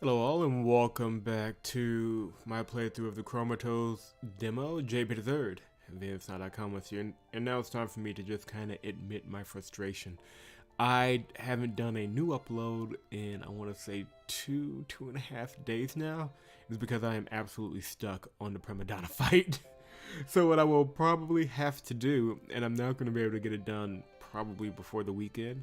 Hello all and welcome back to my playthrough of the Chromatose demo, JP3rd. VSNot.com with you, and now it's time for me to just kind of admit my frustration. I haven't done a new upload in, I want to say, two and a half days now. It's because I am absolutely stuck on the Primadonna fight. So what I will probably have to do, and I'm not going to be able to get it done probably before the weekend,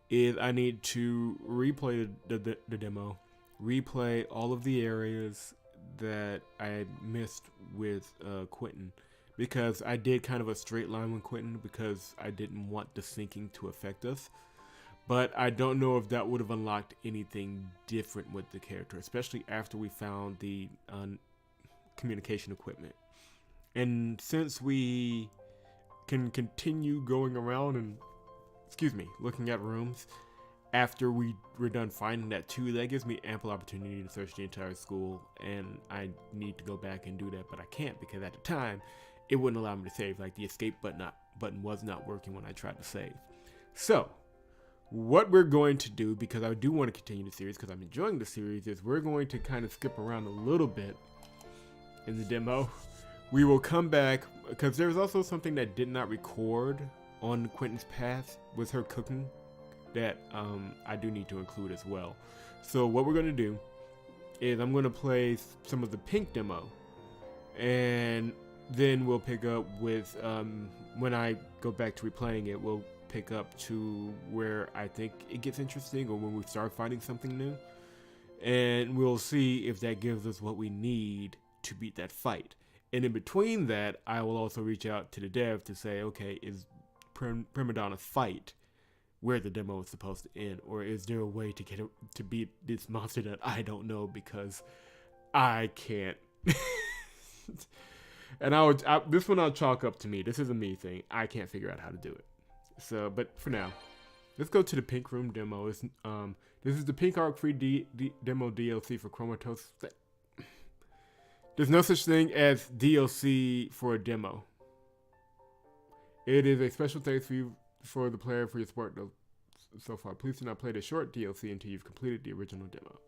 is I need to replay the demo, replay all of the areas that I missed with Quentin, because I did kind of a straight line with Quentin because I didn't want the syncing to affect us. But I don't know if that would have unlocked anything different with the character, especially after we found the communication equipment. And since we can continue going around and, looking at rooms after we're done finding that too, that gives me ample opportunity to search the entire school, and I need to go back and do that, but I can't because at the time it wouldn't allow me to save. Like, the escape button was not working when I tried to save. So what we're going to do, because I do want to continue the series because I'm enjoying the series, is we're going to kind of skip around a little bit in the demo. We will come back because there's also something that did not record on Quentin's path with her cooking that I do need to include as well. So what we're going to do is I'm going to play some of the pink demo, and then we'll pick up with, when I go back to replaying it, we'll pick up to where I think it gets interesting, or when we start finding something new, and we'll see if that gives us what we need to beat that fight. And in between that, I will also reach out to the dev to say, okay, is Primadonna fight where the demo is supposed to end, or is there a way to get it to beat this monster that I don't know because I can't? And this one I'll chalk up to me. This is a me thing. I can't figure out how to do it. So, but for now, let's go to the pink room demo. This is the pink arc free demo DLC for Chromatose. There's no such thing as DLC for a demo. It is a special thanks for the player for your support so far. Please do not play the short DLC until you've completed the original demo.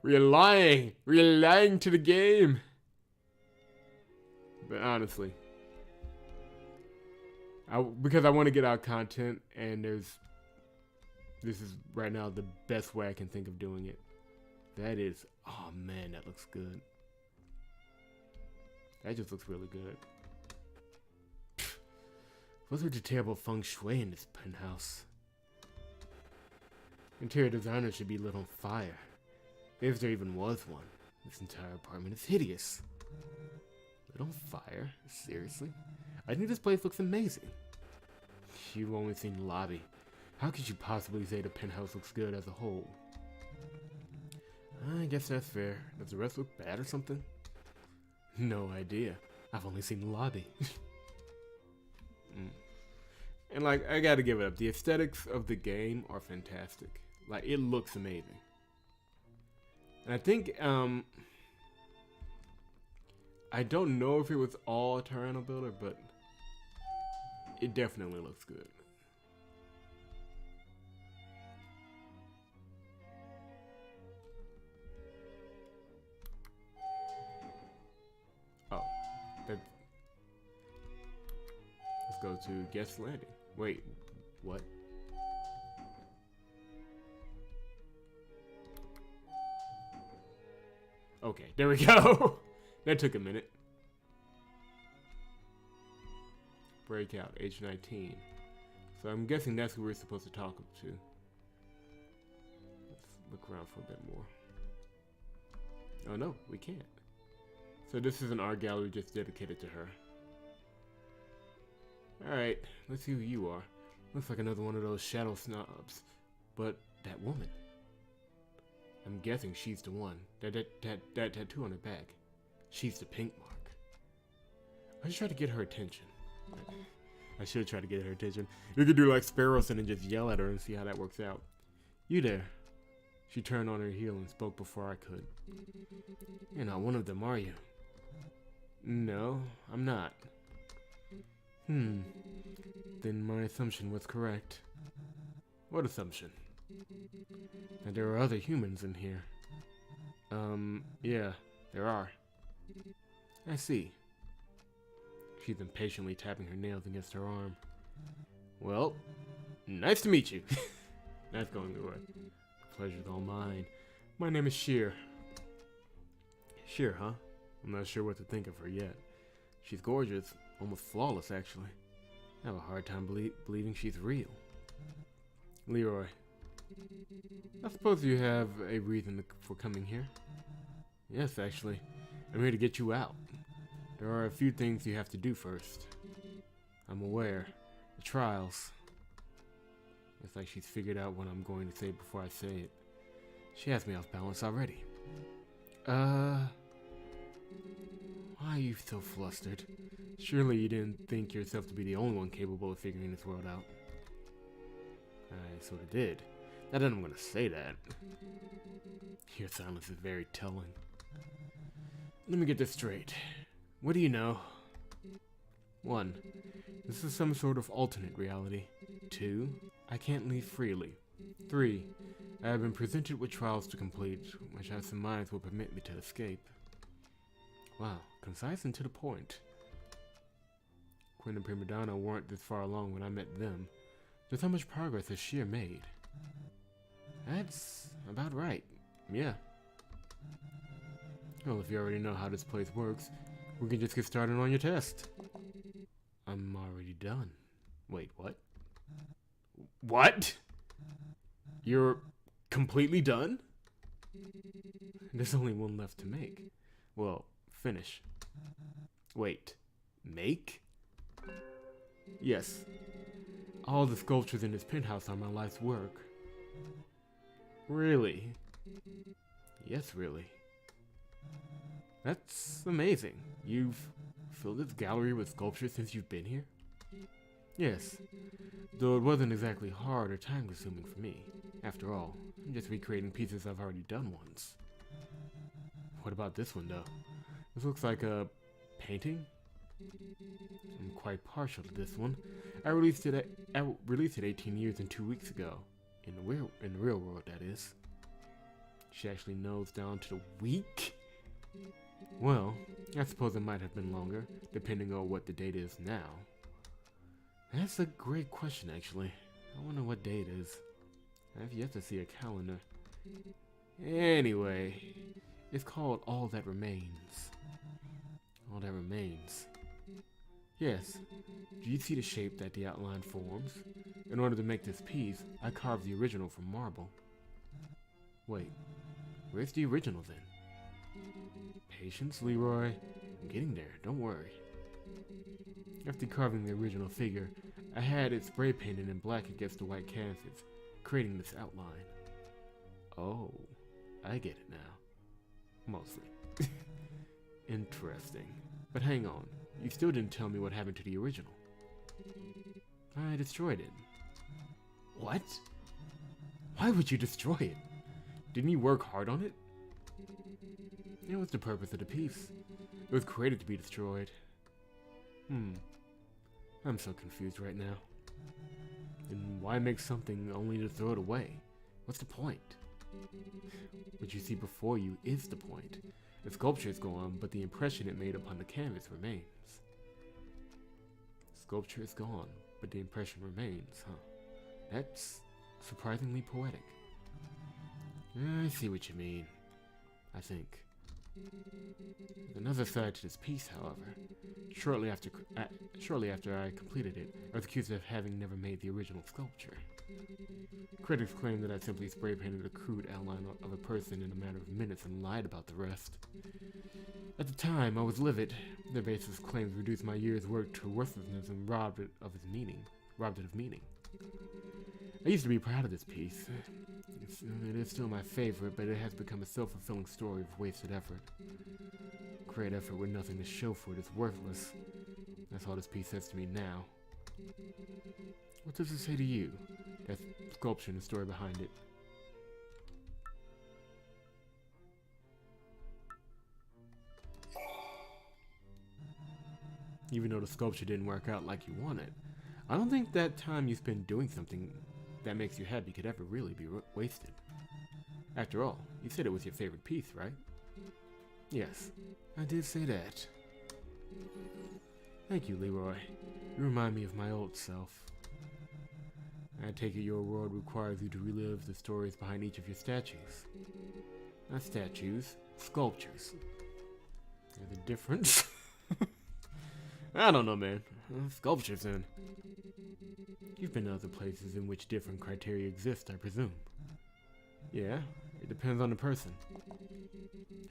We're lying. We're lying to the game. But honestly, because I want to get out content, and this is right now the best way I can think of doing it. That is, oh man, that looks good. That just looks really good. What's with the terrible feng shui in this penthouse? Interior designer should be lit on fire. If there even was one. This entire apartment is hideous. Lit on fire? Seriously? I think this place looks amazing. You've only seen the lobby. How could you possibly say the penthouse looks good as a whole? I guess that's fair. Does the rest look bad or something? No idea. I've only seen the lobby. And like, I gotta give it up. The aesthetics of the game are fantastic. Like, it looks amazing. And I think, I don't know if it was all a Tyranno builder, but it definitely looks good. Oh, let's go to guest landing. Wait, what? Okay, there we go. That took a minute. Breakout, age 19. So I'm guessing that's who we're supposed to talk to. Let's look around for a bit more. Oh no, we can't. So this is an art gallery just dedicated to her. Alright, let's see who you are. Looks like another one of those shadow snobs. But that woman. I'm guessing she's the one. That tattoo on her back. She's the pink mark. I should try to get her attention. I should try to get her attention. You could do like Sparrowson and just yell at her and see how that works out. You there. She turned on her heel and spoke before I could. You're not one of them, are you? No, I'm not. Then my assumption was correct. What assumption? That there are other humans in here. Yeah, there are. I see. She's impatiently tapping her nails against her arm. Well, nice to meet you. That's going the way. The pleasure's all mine. My name is Sheer. Sheer, huh? I'm not sure what to think of her yet. She's gorgeous, almost flawless actually. I have a hard time believing she's real. Leroy. I suppose you have a reason for coming here? Yes, actually. I'm here to get you out. There are a few things you have to do first. I'm aware. The trials. It's like she's figured out what I'm going to say before I say it. She has me off balance already. Why are you so flustered? Surely you didn't think yourself to be the only one capable of figuring this world out. I sort of did. Not that I'm gonna say that. Your silence is very telling. Let me get this straight. What do you know? 1. This is some sort of alternate reality. 2. I can't leave freely. 3. I have been presented with trials to complete, which I surmise will permit me to escape. Wow, concise and to the point. Quinn and Primadonna weren't this far along when I met them. Just how much progress has Sheer made? That's about right. Yeah. Well, if you already know how this place works, we can just get started on your test. I'm already done. Wait, what? What? You're completely done? There's only one left to make. Well, finish. Wait, make? Yes. All the sculptures in this penthouse are my life's work. Really? Yes, really. That's amazing. You've filled this gallery with sculptures since you've been here? Yes. Though it wasn't exactly hard or time-consuming for me. After all, I'm just recreating pieces I've already done once. What about this one, though? This looks like a painting? I'm quite partial to this one. I released it 18 years and 2 weeks ago. In the real world, that is. She actually knows down to the week? Well, I suppose it might have been longer, depending on what the date is now. That's a great question, actually. I wonder what day it is. I've yet to see a calendar. Anyway, it's called All That Remains. All That Remains. Yes. Do you see the shape that the outline forms? In order to make this piece, I carved the original from marble. Wait, where's the original then? Patience, Leroy. I'm getting there, don't worry. After carving the original figure, I had it spray painted in black against the white canvas, creating this outline. Oh, I get it now. Mostly. Interesting. But hang on, you still didn't tell me what happened to the original. I destroyed it. What? Why would you destroy it? Didn't you work hard on it? It was the purpose of the piece. It was created to be destroyed. I'm so confused right now. Then why make something only to throw it away? What's the point? What you see before you is the point. The sculpture is gone, but the impression it made upon the canvas remains. Sculpture is gone, but the impression remains, huh? That's surprisingly poetic. I see what you mean, I think. There's another side to this piece, however. Shortly after I completed it, I was accused of having never made the original sculpture. Critics claimed that I simply spray painted a crude outline of a person in a matter of minutes and lied about the rest. At the time, I was livid. Their baseless claims reduced my year's work to worthlessness and robbed it of meaning. I used to be proud of this piece. It is still my favorite, but it has become a self-fulfilling story of wasted effort. Great effort with nothing to show for it is worthless. That's all this piece says to me now. What does it say to you? That sculpture and the story behind it. Even though the sculpture didn't work out like you wanted, I don't think that time you spent doing something that makes you happy could ever really be wasted. After all, you said it was your favorite piece, right? Yes, I did say that. Thank you, Leroy. You remind me of my old self. I take it your world requires you to relive the stories behind each of your statues. Not statues, sculptures. There's a difference. I don't know, man. Sculptures, then. You've been to other places in which different criteria exist, I presume. Yeah, it depends on the person.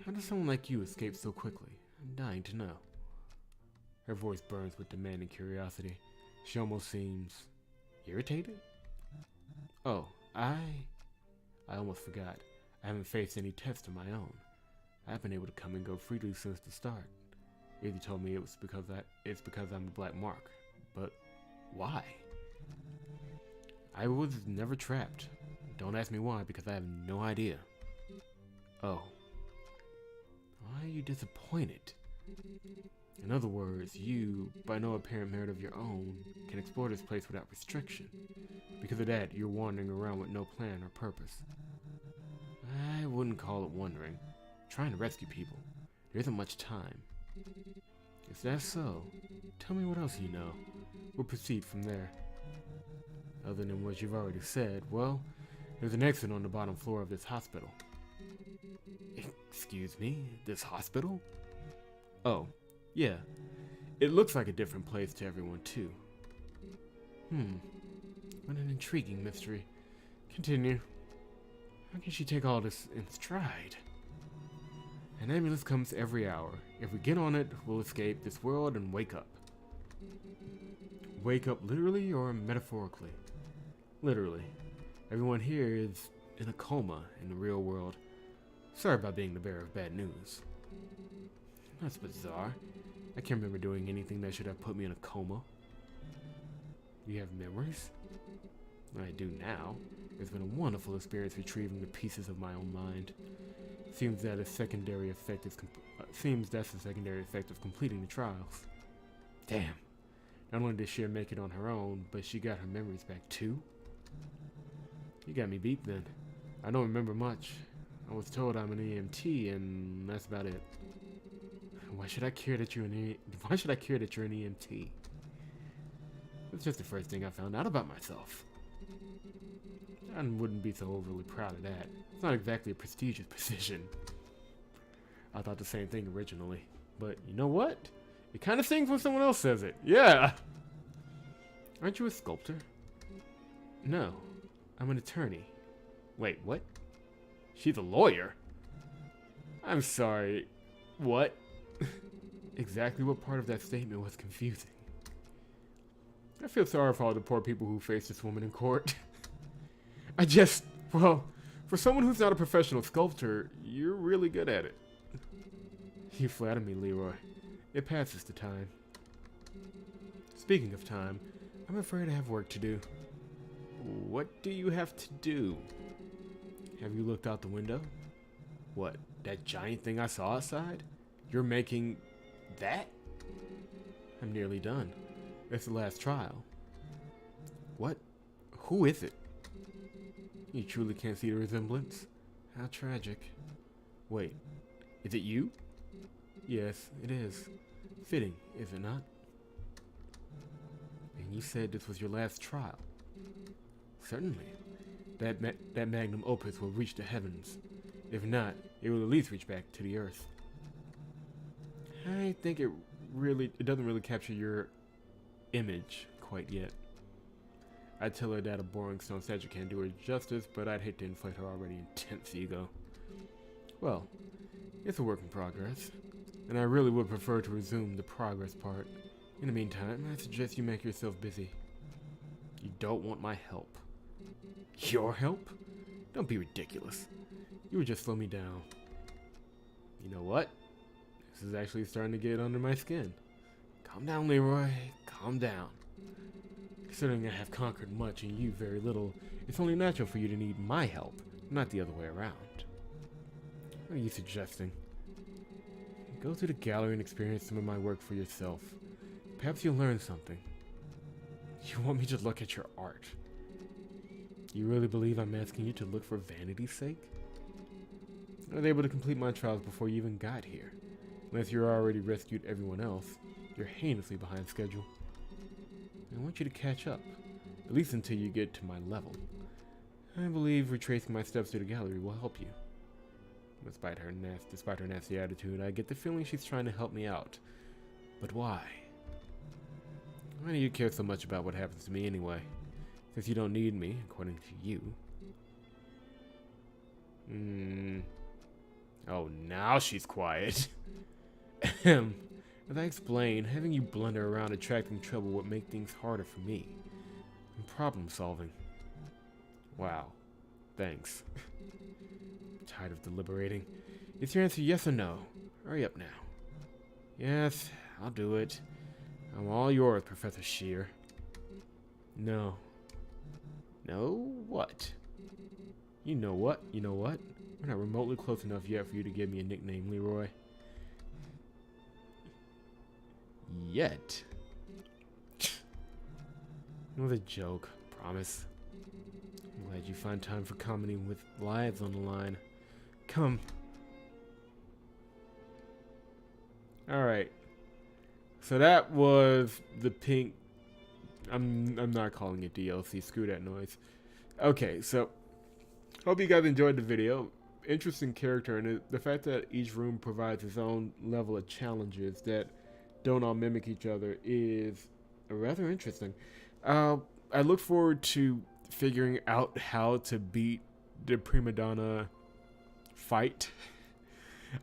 How does someone like you escape so quickly? I'm dying to know. Her voice burns with demand and curiosity. She almost seems irritated? Oh, I almost forgot. I haven't faced any tests of my own. I've been able to come and go freely since the start. Izzy told me it's because I'm a black mark. But why? I was never trapped. Don't ask me why, because I have no idea. Oh. Why are you disappointed? In other words, you, by no apparent merit of your own, can explore this place without restriction. Because of that, you're wandering around with no plan or purpose. I wouldn't call it wandering. Trying to rescue people. There isn't much time. If that's so, tell me what else you know. We'll proceed from there. Other than what you've already said, well, there's an exit on the bottom floor of this hospital. Excuse me? This hospital? Oh, yeah. It looks like a different place to everyone, too. What an intriguing mystery. Continue. How can she take all this in stride? An ambulance comes every hour. If we get on it, we'll escape this world and wake up. Wake up literally or metaphorically? Literally. Everyone here is in a coma in the real world. Sorry about being the bearer of bad news. That's bizarre. I can't remember doing anything that should have put me in a coma. You have memories? I do now. It's been a wonderful experience retrieving the pieces of my own mind. Seems that's a secondary effect of completing the trials. Damn. Not only did she make it on her own, but she got her memories back too? You got me beat then. I don't remember much. I was told I'm an EMT, and that's about it. Why should I care that you're an EMT? That's just the first thing I found out about myself. I wouldn't be so overly proud of that. It's not exactly a prestigious position. I thought the same thing originally. But you know what? It kind of stings when someone else says it. Yeah! Aren't you a sculptor? No. I'm an attorney. Wait, what? She's a lawyer? I'm sorry. What? Exactly what part of that statement was confusing? I feel sorry for all the poor people who face this woman in court. Well, for someone who's not a professional sculptor, you're really good at it. You flatter me, Leroy. It passes the time. Speaking of time, I'm afraid I have work to do. What do you have to do? Have you looked out the window? What, that giant thing I saw outside? You're making that? I'm nearly done. It's the last trial. What? Who is it? You truly can't see the resemblance? How tragic. Wait, is it you? Yes, it is. Fitting, is it not? And you said this was your last trial? Certainly. That magnum opus will reach the heavens. If not, it will at least reach back to the earth. I think it doesn't really capture your image quite yet. I'd tell her that a boring stone statue can't do her justice, but I'd hate to inflate her already intense ego. Well, it's a work in progress, and I really would prefer to resume the progress part. In the meantime, I suggest you make yourself busy. You don't want my help. Your help? Don't be ridiculous. You would just slow me down. You know what? This is actually starting to get under my skin. Calm down, Leroy. Calm down. Considering I have conquered much and you very little, it's only natural for you to need my help, not the other way around. What are you suggesting? Go to the gallery and experience some of my work for yourself. Perhaps you'll learn something. You want me to look at your art? You really believe I'm asking you to look for vanity's sake? I was able to complete my trials before you even got here. Unless you already rescued everyone else, you're heinously behind schedule. I want you to catch up, at least until you get to my level. I believe retracing my steps through the gallery will help you. Despite her nasty attitude, I get the feeling she's trying to help me out. But why? Why do you care so much about what happens to me anyway? Since you don't need me, according to you. Oh, now she's quiet. As I explained, having you blunder around attracting trouble would make things harder for me. And problem solving. Wow. Thanks. Tired of deliberating. Is your answer yes or no? Hurry up now. Yes, I'll do it. I'm all yours, Professor Shear. No. No? What? You know what? You know what? We're not remotely close enough yet for you to give me a nickname, Leroy. Yet. It was a joke, promise. I'm glad you find time for comedy with lives on the line. Come. Alright. So that was the pink. I'm not calling it DLC. Screw that noise. Okay, so hope you guys enjoyed the video. Interesting character, and the fact that each room provides its own level of challenges that don't all mimic each other is rather interesting. I look forward to figuring out how to beat the Primadonna fight.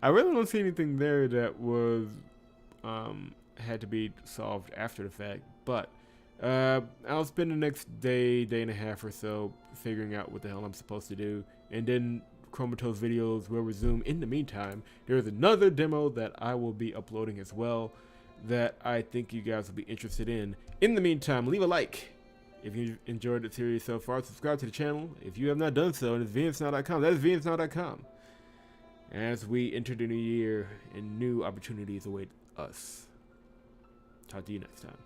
I really don't see anything there that was had to be solved after the fact, but I'll spend the next day and a half or so figuring out what the hell I'm supposed to do, and then Chromatose videos will resume. In the meantime, there's another demo that I will be uploading as well that I think you guys will be interested in. In the meantime, leave a like if you enjoyed the series so far. Subscribe to the channel if you have not done so, and it's vnsnow.com. That is vnsnow.com. As we enter the new year and new opportunities await us. Talk to you next time.